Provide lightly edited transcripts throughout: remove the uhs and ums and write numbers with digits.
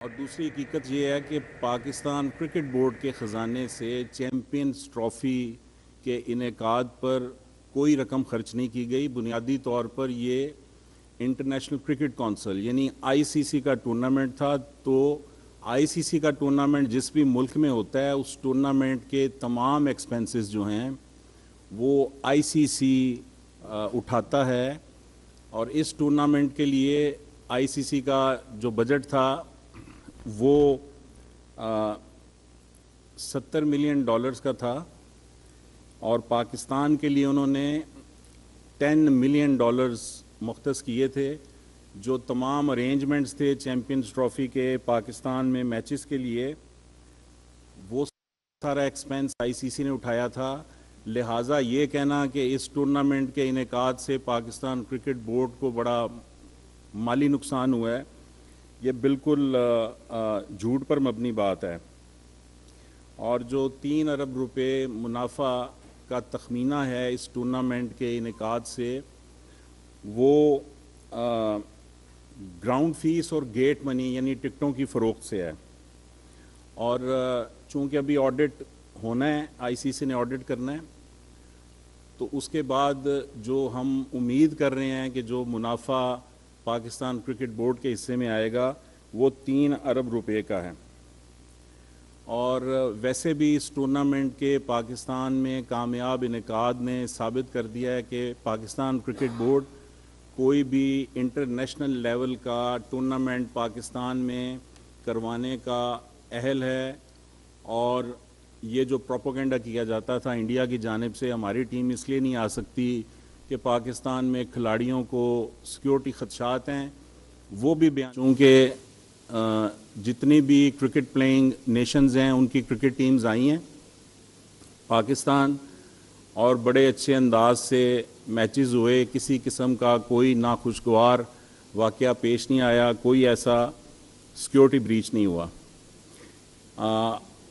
اور دوسری حقیقت یہ ہے کہ پاکستان کرکٹ بورڈ کے خزانے سے چیمپئنز ٹرافی کے انعقاد پر کوئی رقم خرچ نہیں کی گئی. بنیادی طور پر یہ انٹرنیشنل کرکٹ کونسل یعنی آئی سی سی کا ٹورنامنٹ تھا. تو آئی سی سی کا ٹورنامنٹ جس بھی ملک میں ہوتا ہے اس ٹورنامنٹ کے تمام ایکسپنسز جو ہیں وہ آئی سی سی اٹھاتا ہے. اور اس ٹورنامنٹ کے لیے آئی سی سی کا جو بجٹ تھا وہ $70 ملین کا تھا اور پاکستان کے لیے انہوں نے $10 ملین مختص کیے تھے. جو تمام ارینجمنٹس تھے چیمپئنز ٹرافی کے پاکستان میں میچز کے لیے وہ سارا ایکسپنس آئی سی سی نے اٹھایا تھا. لہٰذا یہ کہنا کہ اس ٹورنامنٹ کے انعقاد سے پاکستان کرکٹ بورڈ کو بڑا مالی نقصان ہوا ہے یہ بالکل جھوٹ پر مبنی بات ہے. اور جو $3 ارب منافع کا تخمینہ ہے اس ٹورنامنٹ کے انعقاد سے وہ گراؤنڈ فیس اور گیٹ منی یعنی ٹکٹوں کی فروخت سے ہے. اور چونکہ ابھی آڈٹ ہونا ہے آئی سی سی نے آڈٹ کرنا ہے تو اس کے بعد جو ہم امید کر رہے ہیں کہ جو منافع پاکستان کرکٹ بورڈ کے حصے میں آئے گا وہ $3 ارب کا ہے. اور ویسے بھی اس ٹورنامنٹ کے پاکستان میں کامیاب انعقاد نے ثابت کر دیا ہے کہ پاکستان کرکٹ بورڈ کوئی بھی انٹرنیشنل لیول کا ٹورنامنٹ پاکستان میں کروانے کا اہل ہے. اور یہ جو پروپیگنڈا کیا جاتا تھا انڈیا کی جانب سے ہماری ٹیم اس لیے نہیں آ سکتی کہ پاکستان میں کھلاڑیوں کو سیکیورٹی خدشات ہیں وہ بھی بیان چونکہ جتنی بھی کرکٹ پلینگ نیشنز ہیں ان کی کرکٹ ٹیمز آئی ہیں پاکستان اور بڑے اچھے انداز سے میچز ہوئے. کسی قسم کا کوئی ناخوشگوار واقعہ پیش نہیں آیا, کوئی ایسا سیکیورٹی بریچ نہیں ہوا.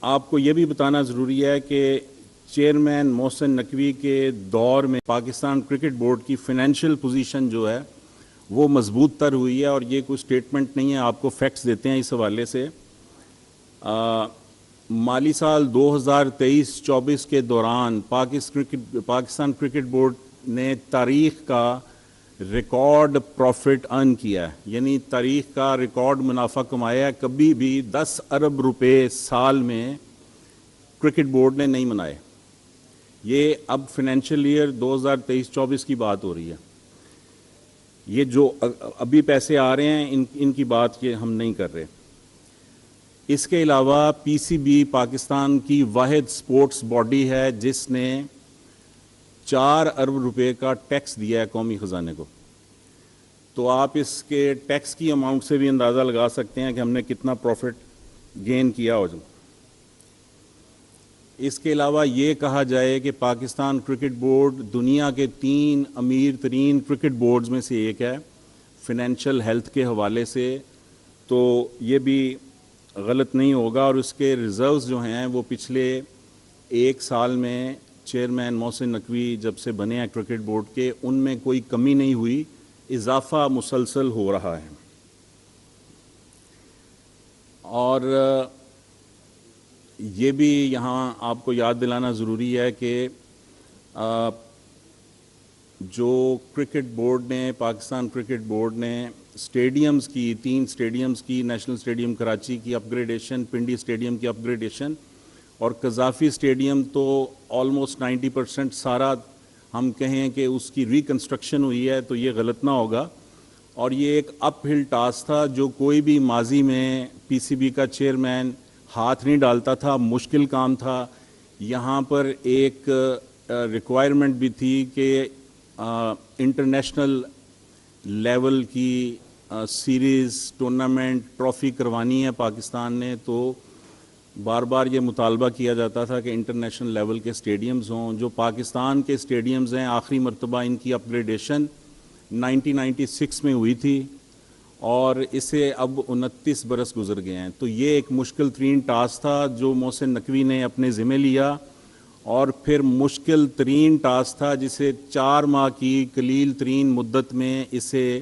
آپ کو یہ بھی بتانا ضروری ہے کہ چیئرمین محسن نقوی کے دور میں پاکستان کرکٹ بورڈ کی فنینشیل پوزیشن جو ہے وہ مضبوط تر ہوئی ہے. اور یہ کوئی سٹیٹمنٹ نہیں ہے, آپ کو فیکٹس دیتے ہیں اس حوالے سے. مالی سال 2023-24 کے دوران پاکستان کرکٹ بورڈ نے تاریخ کا ریکارڈ پروفٹ ارن کیا ہے یعنی تاریخ کا ریکارڈ منافع کمایا ہے. کبھی بھی $10 ارب سال میں کرکٹ بورڈ نے نہیں منائے. یہ اب فنینشیل ایئر 2023-24 کی بات ہو رہی ہے. یہ جو ابھی پیسے آ رہے ہیں ان کی بات یہ ہم نہیں کر رہے. اس کے علاوہ پی سی بی پاکستان کی واحد سپورٹس باڈی ہے جس نے $4 ارب کا ٹیکس دیا ہے قومی خزانے کو. تو آپ اس کے ٹیکس کی اماؤنٹ سے بھی اندازہ لگا سکتے ہیں کہ ہم نے کتنا پروفٹ گین کیا ہو. اس کے علاوہ یہ کہا جائے کہ پاکستان کرکٹ بورڈ دنیا کے 3 امیر ترین کرکٹ بورڈز میں سے ایک ہے فنینشیل ہیلتھ کے حوالے سے, تو یہ بھی غلط نہیں ہوگا. اور اس کے ریزروز جو ہیں وہ پچھلے 1 سال میں چیئرمین محسن نقوی جب سے بنے ہیں کرکٹ بورڈ کے ان میں کوئی کمی نہیں ہوئی, اضافہ مسلسل ہو رہا ہے. اور یہ بھی یہاں آپ کو یاد دلانا ضروری ہے کہ جو کرکٹ بورڈ نے پاکستان کرکٹ بورڈ نے سٹیڈیمز کی 3 سٹیڈیمز کی نیشنل سٹیڈیم کراچی کی اپ گریڈیشن, پنڈی سٹیڈیم کی اپ گریڈیشن اور قذافی سٹیڈیم تو آلموسٹ 90% سارا ہم کہیں کہ اس کی ریکنسٹرکشن ہوئی ہے تو یہ غلط نہ ہوگا. اور یہ ایک اپ ہل ٹاسک تھا جو کوئی بھی ماضی میں پی سی بی کا چیئرمین ہاتھ نہیں ڈالتا تھا, مشکل کام تھا. یہاں پر ایک ریکوائرمنٹ بھی تھی کہ انٹرنیشنل لیول کی سیریز ٹورنامنٹ ٹرافی کروانی ہے پاکستان نے, تو بار بار یہ مطالبہ کیا جاتا تھا کہ انٹرنیشنل لیول کے سٹیڈیمز ہوں. جو پاکستان کے سٹیڈیمز ہیں آخری مرتبہ ان کی اپ گریڈیشن 1996 میں ہوئی تھی اور اسے اب 29 برس گزر گئے ہیں. تو یہ ایک مشکل ترین ٹاسک تھا جو محسن نقوی نے اپنے ذمہ لیا, اور پھر مشکل ترین ٹاسک تھا جسے 4 ماہ کی قلیل ترین مدت میں اسے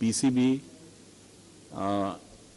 PCB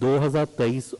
2023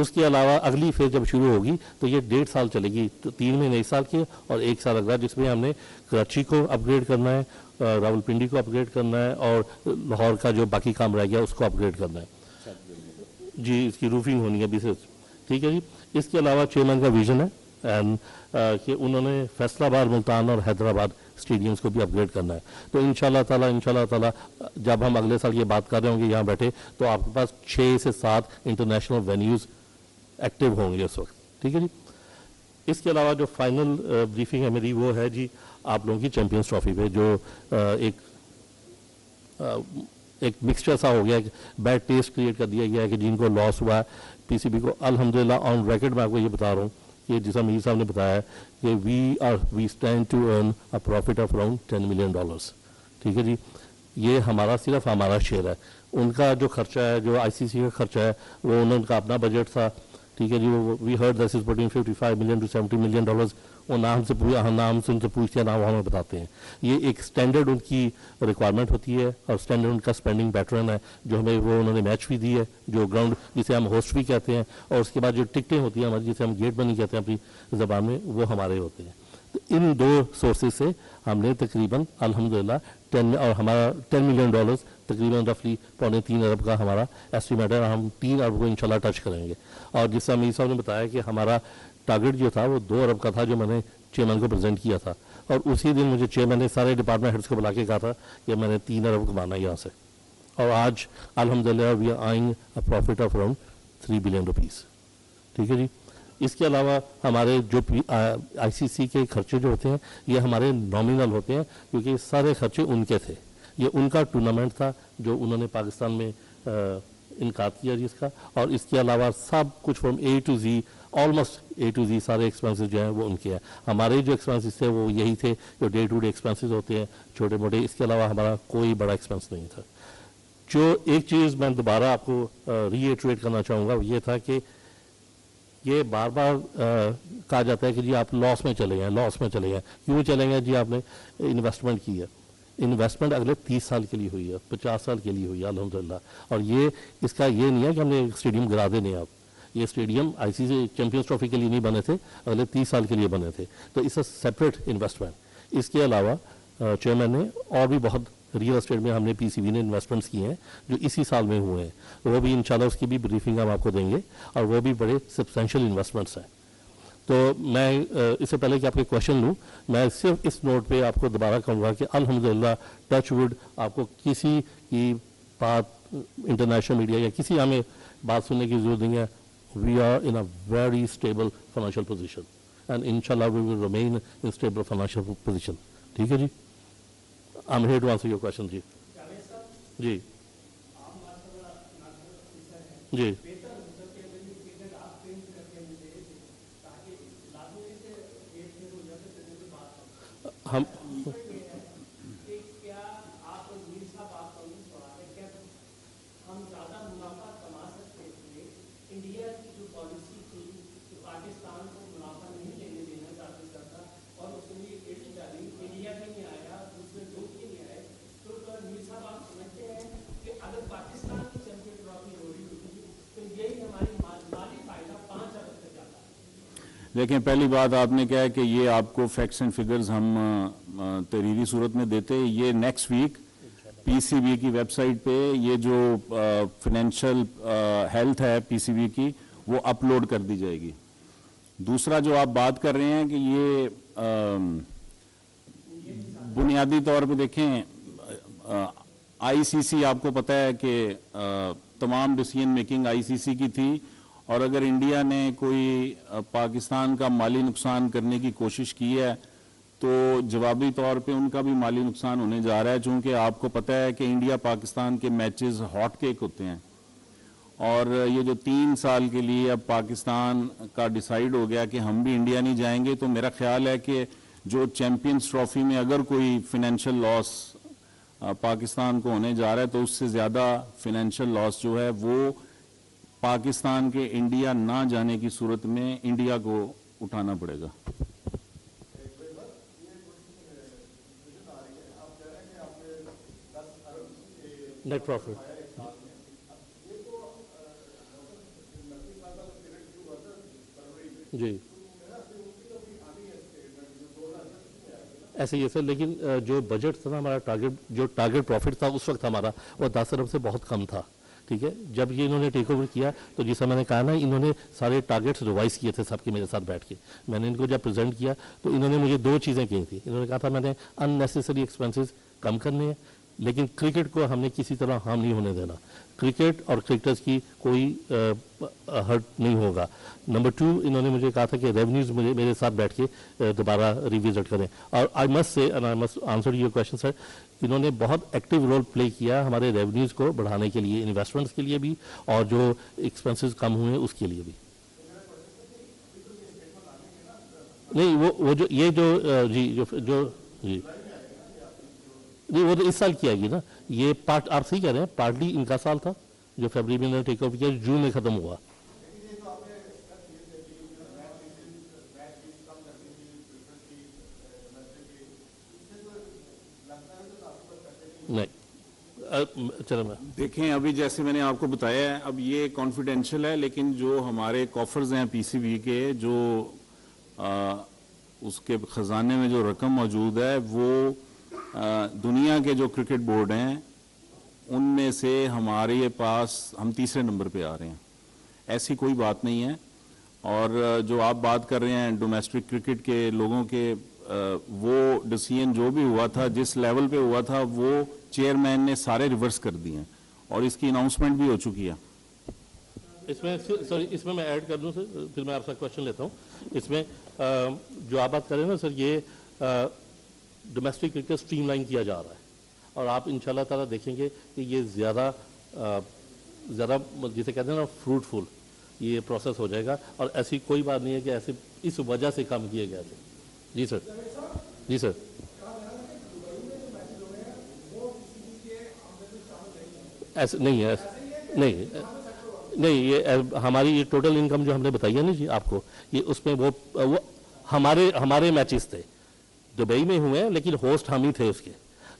اس کے علاوہ اگلی فیز جب شروع ہوگی تو یہ 1.5 سال چلے گی، 3 مہینے ایک سال کے اور 1 سال اگلا، جس میں ہم نے کراچی کو اپ گریڈ کرنا ہے، راول پنڈی کو اپ گریڈ کرنا ہے، اور لاہور کا جو باقی کام رہ گیا اس کو اپ گریڈ کرنا ہے جی، اس کی روفنگ ہونی ہے بھی سے، ٹھیک ہے جی۔ اس کے علاوہ چیئرمین کا ویژن ہے کہ انہوں نے فیصل آباد، ملتان اور حیدرآباد اسٹیڈیمز کو بھی اپ گریڈ کرنا ہے۔ تو انشاءاللہ تعالیٰ جب ہم اگلے سال یہ بات کر رہے ہوں گے یہاں بیٹھے تو آپ کے پاس 6 سے 7 انٹرنیشنل وینیوز ایکٹیو ہوں گے اس وقت، ٹھیک ہے جی۔ اس کے علاوہ جو فائنل بریفنگ ہے میری وہ ہے جی آپ لوگوں کی چیمپئنز ٹرافی پہ، جو ایک مکسچر سا ہو گیا، ایک بیڈ ٹیسٹ کریٹ کر دیا گیا ہے کہ جن کو لاس ہوا ہے پی سی بی کو، الحمدللہ آن ریکارڈ میں آپ کو یہ بتا رہا ہوں کہ جیسا میر صاحب نے بتایا ہے کہ we stand to earn a profit of around $10 million, ٹھیک ہے جی۔ یہ ہمارا صرف ہمارا شیئر ہے، ان کا جو خرچہ ہے، جو آئی سی سی کا خرچہ ہے، وہ ان کا اپنا بجٹ تھا، ٹھیک ہے جی۔ We heard this is between $55 million to $70 million, وہ نام سے ان سے پوچھتے ہیں، نام ہمیں بتاتے ہیں۔ یہ ایک اسٹینڈرڈ ان کی ریکوائرمنٹ ہوتی ہے اور اسٹینڈرڈ ان کا اسپینڈنگ پیٹرن ہے جو ہمیں وہ انہوں نے میچ بھی دی ہے، جو گراؤنڈ جسے ہم ہوسٹ بھی کہتے ہیں، اور اس کے بعد جو ٹکٹیں ہوتی ہیں ہماری جسے ہم گیٹ منی کہتے ہیں اپنی زبان میں، وہ ہمارے ہوتے ہیں۔ تو ان 2 سورسز سے ہم نے تقریباً الحمدللہ اور ہمارا $10 ملین تقریباً رفلی 3.25 ارب کا ہمارا ایسٹیمیٹ ہے، ہم 3 ارب کو انشاءاللہ ٹچ کریں گے۔ اور جس طرح امیر صاحب نے بتایا کہ ہمارا ٹارگٹ جو تھا وہ 2 ارب کا تھا، جو میں نے چیئرمین کو پریزنٹ کیا تھا، اور اسی دن مجھے چیئرمین نے سارے ڈپارٹمنٹ ہیڈس کو بلا کے کہا تھا کہ میں نے 3 ارب کمانا ہے یہاں سے، اور آج الحمدللہ we are earning a profit of around $3 billion, ٹھیک ہے جی۔ اس کے علاوہ ہمارے جو آئی سی سی کے خرچے جو ہوتے ہیں یہ ہمارے نامینل ہوتے ہیں، کیونکہ یہ سارے خرچے ان کے تھے، یہ ان کا ٹورنامنٹ تھا جو انہوں نے پاکستان میں انعقاد کیا جس کا، اور اس کے علاوہ سب کچھ from A to Z, almost A to Z سارے ایکسپینسز جو ہیں وہ ان کے ہیں۔ ہمارے جو ایکسپینسز تھے وہ یہی تھے جو ڈے ٹو ڈے ایکسپینسز ہوتے ہیں چھوٹے موٹے، اس کے علاوہ ہمارا کوئی بڑا ایکسپینس نہیں تھا۔ جو ایک چیز میں دوبارہ آپ کو ری ایٹریٹ کرنا چاہوں گا وہ یہ تھا کہ یہ بار بار کہا جاتا ہے کہ جی آپ لاس میں چلے گئے، کیوں چلیں گے جی؟ آپ نے انویسٹمنٹ کی ہے، انویسٹمنٹ اگلے 30 سال کے لیے ہوئی ہے، 50 سال کے لیے ہوئی ہے الحمدللہ، اور یہ اس کا یہ نہیں ہے کہ ہم نے اسٹیڈیم گرا دینے آپ، یہ اسٹیڈیم آئی سی سی چیمپئنز ٹرافی کے لیے نہیں بنے تھے، اگلے 30 سال کے لیے بنے تھے، تو اس اے سیپریٹ انویسٹمنٹ۔ اس کے علاوہ چیئرمین نے اور بھی بہت ریئل اسٹیٹ میں ہم نے پی سی بی نے انویسٹمنٹس کیے ہیں جو اسی سال میں ہوئے ہیں، وہ بھی انشاءاللہ اس کی بھی بریفنگ ہم آپ کو دیں گے، اور وہ بھی بڑے سبسٹینشیل انویسٹمنٹس ہیں۔ تو میں اس سے پہلے کہ آپ کے کویشچن لوں، میں صرف اس نوٹ پہ آپ کو دوبارہ کہوں گا کہ الحمدللہ ٹچ وڈ آپ کو کسی کی بات انٹرنیشنل میڈیا یا کسی ہمیں بات سننے کی ضرورت نہیں ہے، we are in a very stable financial position and انشاءاللہ we will remain in stable financial position, ٹھیک ہے جی۔ I'm here to answer your question جی۔ جی جی ہم دیکھیں، پہلی بات آپ نے کہا ہے کہ یہ آپ کو فیکٹس اینڈ فگرز ہم تحریری صورت میں دیتے، یہ نیکسٹ ویک پی سی بی کی ویب سائٹ پہ یہ جو فائنینشیل ہیلتھ ہے پی سی بی کی وہ اپلوڈ کر دی جائے گی۔ دوسرا جو آپ بات کر رہے ہیں کہ یہ بنیادی طور پہ دیکھیں آئی سی سی، آپ کو پتہ ہے کہ تمام ڈیسیژن میکنگ آئی سی سی کی تھی، اور اگر انڈیا نے کوئی پاکستان کا مالی نقصان کرنے کی کوشش کی ہے تو جوابی طور پہ ان کا بھی مالی نقصان ہونے جا رہا ہے، چونکہ آپ کو پتہ ہے کہ انڈیا پاکستان کے میچز ہاٹ کیک ہوتے ہیں، اور یہ جو 3 سال کے لیے اب پاکستان کا ڈیسائیڈ ہو گیا کہ ہم بھی انڈیا نہیں جائیں گے، تو میرا خیال ہے کہ جو چیمپئنز ٹرافی میں اگر کوئی فائنینشیل لاس پاکستان کو ہونے جا رہا ہے تو اس سے زیادہ فائنینشیل لاس جو ہے وہ پاکستان کے انڈیا نہ جانے کی صورت میں انڈیا کو اٹھانا پڑے گا۔ نیٹ پروفٹ جی ایسے ہی ہے سر، لیکن جو بجٹ تھا نا ہمارا، ٹارگٹ پروفٹ تھا اس وقت ہمارا، وہ 10 ارب سے بہت کم تھا. ٹھیک ہے، جب یہ انہوں نے ٹیک اوور کیا تو جیسا میں نے کہا نا، انہوں نے سارے ٹارگیٹس ریوائز کیے تھے سب کے میرے ساتھ بیٹھ کے. میں نے ان کو جب پریزنٹ کیا تو انہوں نے مجھے 2 چیزیں کہی تھی. انہوں نے کہا تھا میں نے ان نیسیسری ایکسپینسز کم کرنے ہیں، لیکن کرکٹ کو ہم نے کسی طرح ہارم نہیں ہونے دینا. کرکٹ اور کرکٹرز کی کوئی ہرٹ نہیں ہوگا. نمبر 2 انہوں نے مجھے کہا تھا کہ ریونیوز مجھے میرے ساتھ بیٹھ کے دوبارہ ریوزٹ کریں. اور I must say and I must answer your question sir, انہوں نے بہت ایکٹیو رول پلے کیا ہمارے ریونیوز کو بڑھانے کے لیے، انویسٹمنٹس کے لیے بھی، اور جو ایکسپینسز کم ہوئے اس کے لیے بھی. نہیں وہ جو یہ جو جی نہیں، وہ تو اس سال کی آئے گی نا. یہ پارٹ آپ صحیح کہہ رہے ہیں، پارٹلی ان کا سال تھا جو فیبرری میں نے ٹیک اوور کیا، جون میں ختم ہوا. نہیں چلو میں دیکھیں، ابھی جیسے میں نے آپ کو بتایا ہے، اب یہ کانفیڈینشیل ہے، لیکن جو ہمارے کافرز ہیں پی سی بی کے، جو اس کے خزانے میں جو رقم موجود ہے، وہ دنیا کے جو کرکٹ بورڈ ہیں ان میں سے ہمارے پاس ہم 3رے نمبر پہ آ رہے ہیں. ایسی کوئی بات نہیں ہے. اور جو آپ بات کر رہے ہیں ڈومیسٹک کرکٹ کے لوگوں کے، وہ ڈیسیژن جو بھی ہوا تھا، جس لیول پہ ہوا تھا، وہ چیئرمین نے سارے ریورس کر دیے ہیں اور اس کی اناؤنسمنٹ بھی ہو چکی ہے. اس میں ایڈ کر دوں سر، پھر میں آپ سے کوشچن لیتا ہوں. اس میں جو آپ بات کر رہے ہیں نا سر، یہ ڈومیسٹک کرکٹ اسٹریم لائن کیا جا رہا ہے، اور آپ ان شاء اللہ تعالیٰ دیکھیں گے کہ یہ زیادہ جسے کہتے ہیں نا فروٹفل یہ پروسیس ہو جائے گا. اور ایسی کوئی بات نہیں ہے کہ ایسے اس وجہ سے کام کیے گئے تھے. جی سر. جی سر. ایسے نہیں ہے، نہیں یہ ہماری یہ ٹوٹل انکم جو ہم نے بتائی ہے نا جی آپ کو، یہ اس میں وہ ہمارے میچز تھے دبئی میں ہوئے ہیں، لیکن ہوسٹ ہم ہی تھے اس کے،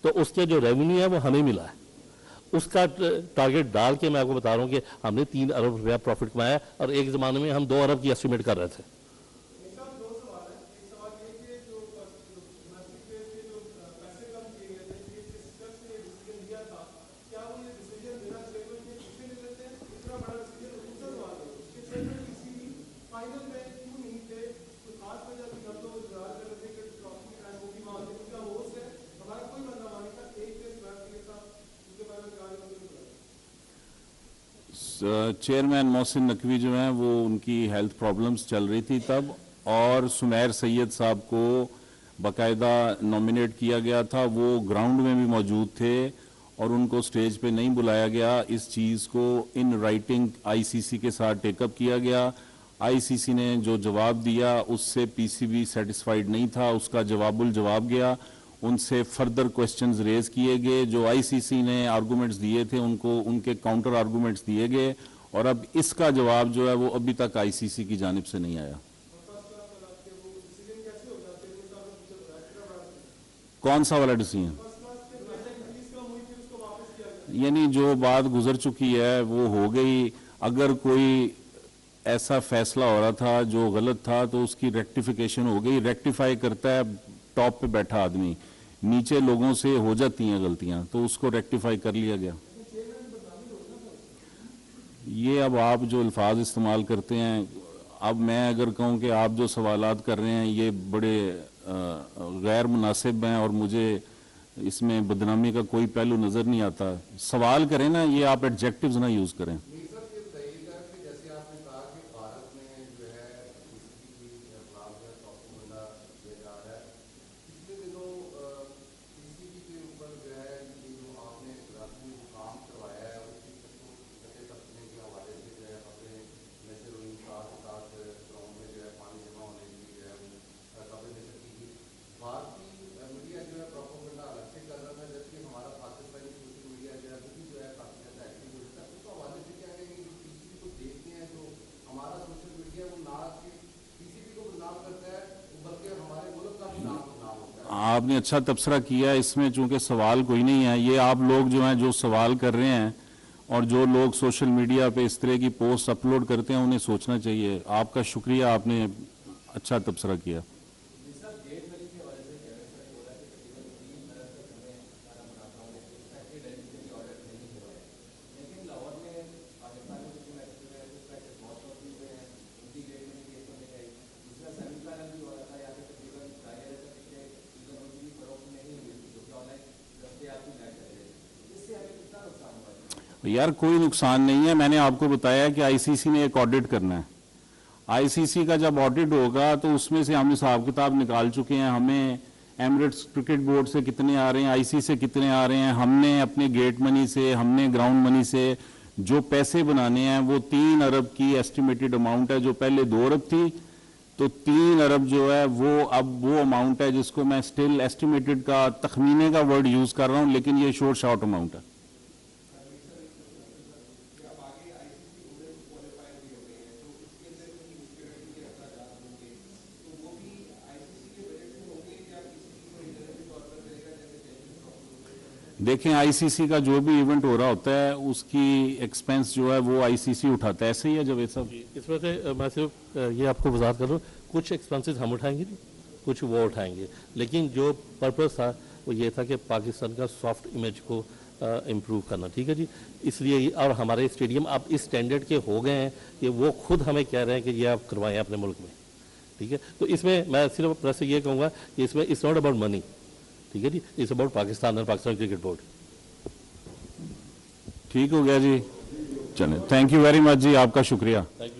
تو اس کے جو ریونیو ہے وہ ہمیں ملا ہے. اس کا ٹارگٹ ڈال کے میں آپ کو بتا رہا ہوں کہ ہم نے 3 ارب روپیہ پروفٹ کمایا، اور ایک زمانے میں ہم 2 ارب کی ایسٹیمیٹ کر رہے تھے. چیئرمین محسن نقوی جو ہیں، وہ ان کی ہیلتھ پرابلمز چل رہی تھی تب، اور سمیر سید صاحب کو باقاعدہ نامینیٹ کیا گیا تھا. وہ گراؤنڈ میں بھی موجود تھے اور ان کو سٹیج پہ نہیں بلایا گیا. اس چیز کو ان رائٹنگ آئی سی سی کے ساتھ ٹیک اپ کیا گیا. آئی سی سی نے جو جواب دیا اس سے پی سی بی سیٹسفائیڈ نہیں تھا، اس کا جواب الجواب گیا. ان سے فردر کوسچنز ریز کیے گئے. جو آئی سی سی نے آرگومنٹس دیے تھے ان کو ان کے کاؤنٹر آرگومنٹس دیے گئے، اور اب اس کا جواب جو ہے وہ ابھی تک آئی سی سی کی جانب سے نہیں آیا. کون سا والا ڈیسیژن؟ یعنی جو بات گزر چکی ہے وہ ہو گئی. اگر کوئی ایسا فیصلہ ہو رہا تھا جو غلط تھا تو اس کی ریکٹیفیکیشن ہو گئی. ریکٹیفائی کرتا ہے ٹاپ پہ بیٹھا آدمی، نیچے لوگوں سے ہو جاتی ہیں غلطیاں، تو اس کو ریکٹیفائی کر لیا گیا. یہ اب آپ جو الفاظ استعمال کرتے ہیں، اب میں اگر کہوں کہ آپ جو سوالات کر رہے ہیں یہ بڑے غیر مناسب ہیں اور مجھے اس میں بدنامی کا کوئی پہلو نظر نہیں آتا. سوال کریں نا، یہ آپ ایڈجیکٹیوز نہ یوز کریں. آپ نے اچھا تبصرہ کیا. اس میں چونکہ سوال کوئی نہیں ہے، یہ آپ لوگ جو ہیں جو سوال کر رہے ہیں اور جو لوگ سوشل میڈیا پہ اس طرح کی پوسٹ اپلوڈ کرتے ہیں انہیں سوچنا چاہیے. آپ کا شکریہ, آپ نے اچھا تبصرہ کیا. یار کوئی نقصان نہیں ہے, میں نے آپ کو بتایا کہ آئی سی سی نے ایک آڈٹ کرنا ہے. آئی سی سی کا جب آڈٹ ہوگا تو اس میں سے ہم حساب کتاب نکال چکے ہیں. ہمیں ایمریٹس کرکٹ بورڈ سے کتنے آ رہے ہیں, آئی سی سے کتنے آ رہے ہیں. ہم نے اپنے گیٹ منی سے, ہم نے گراؤنڈ منی سے جو پیسے بنانے ہیں وہ 3 ارب کی ایسٹیمیٹڈ اماؤنٹ ہے, جو پہلے 2 ارب تھی. تو 3 ارب جو ہے وہ اب وہ اماؤنٹ ہے جس کو میں اسٹل ایسٹیمیٹڈ کا تخمینے کا ورڈ یوز کر رہا ہوں, لیکن یہ شورٹ شارٹ اماؤنٹ ہے. دیکھیں آئی سی سی کا جو بھی ایونٹ ہو رہا ہوتا ہے اس کی ایکسپینس جو ہے وہ آئی سی سی اٹھاتا ہے. ایسے ہی ہے جاوید صاحب. اس میں سے میں صرف یہ آپ کو وضاحت کر رہا ہوں, کچھ ایکسپینسز ہم اٹھائیں گے, کچھ وہ اٹھائیں گے, لیکن جو پرپز تھا وہ یہ تھا کہ پاکستان کا سافٹ امیج کو امپروو کرنا. ٹھیک ہے جی, اس لیے اور ہمارے اسٹیڈیم اب اس اسٹینڈرڈ کے ہو گئے ہیں کہ وہ خود ہمیں کہہ رہے ہیں کہ یہ آپ کروائیں اپنے ملک میں. ٹھیک ہے, تو اس میں میں صرف پریس سے یہ کہوں گا کہ اس میں اٹس ناٹ اباؤٹ منی. ٹھیک ہے جی, اٹس اباؤٹ پاکستان اور پاکستان کرکٹ بورڈ. ٹھیک ہو گیا جی, چلیں, تھینک یو ویری مچ جی, آپ کا شکریہ. Thank you.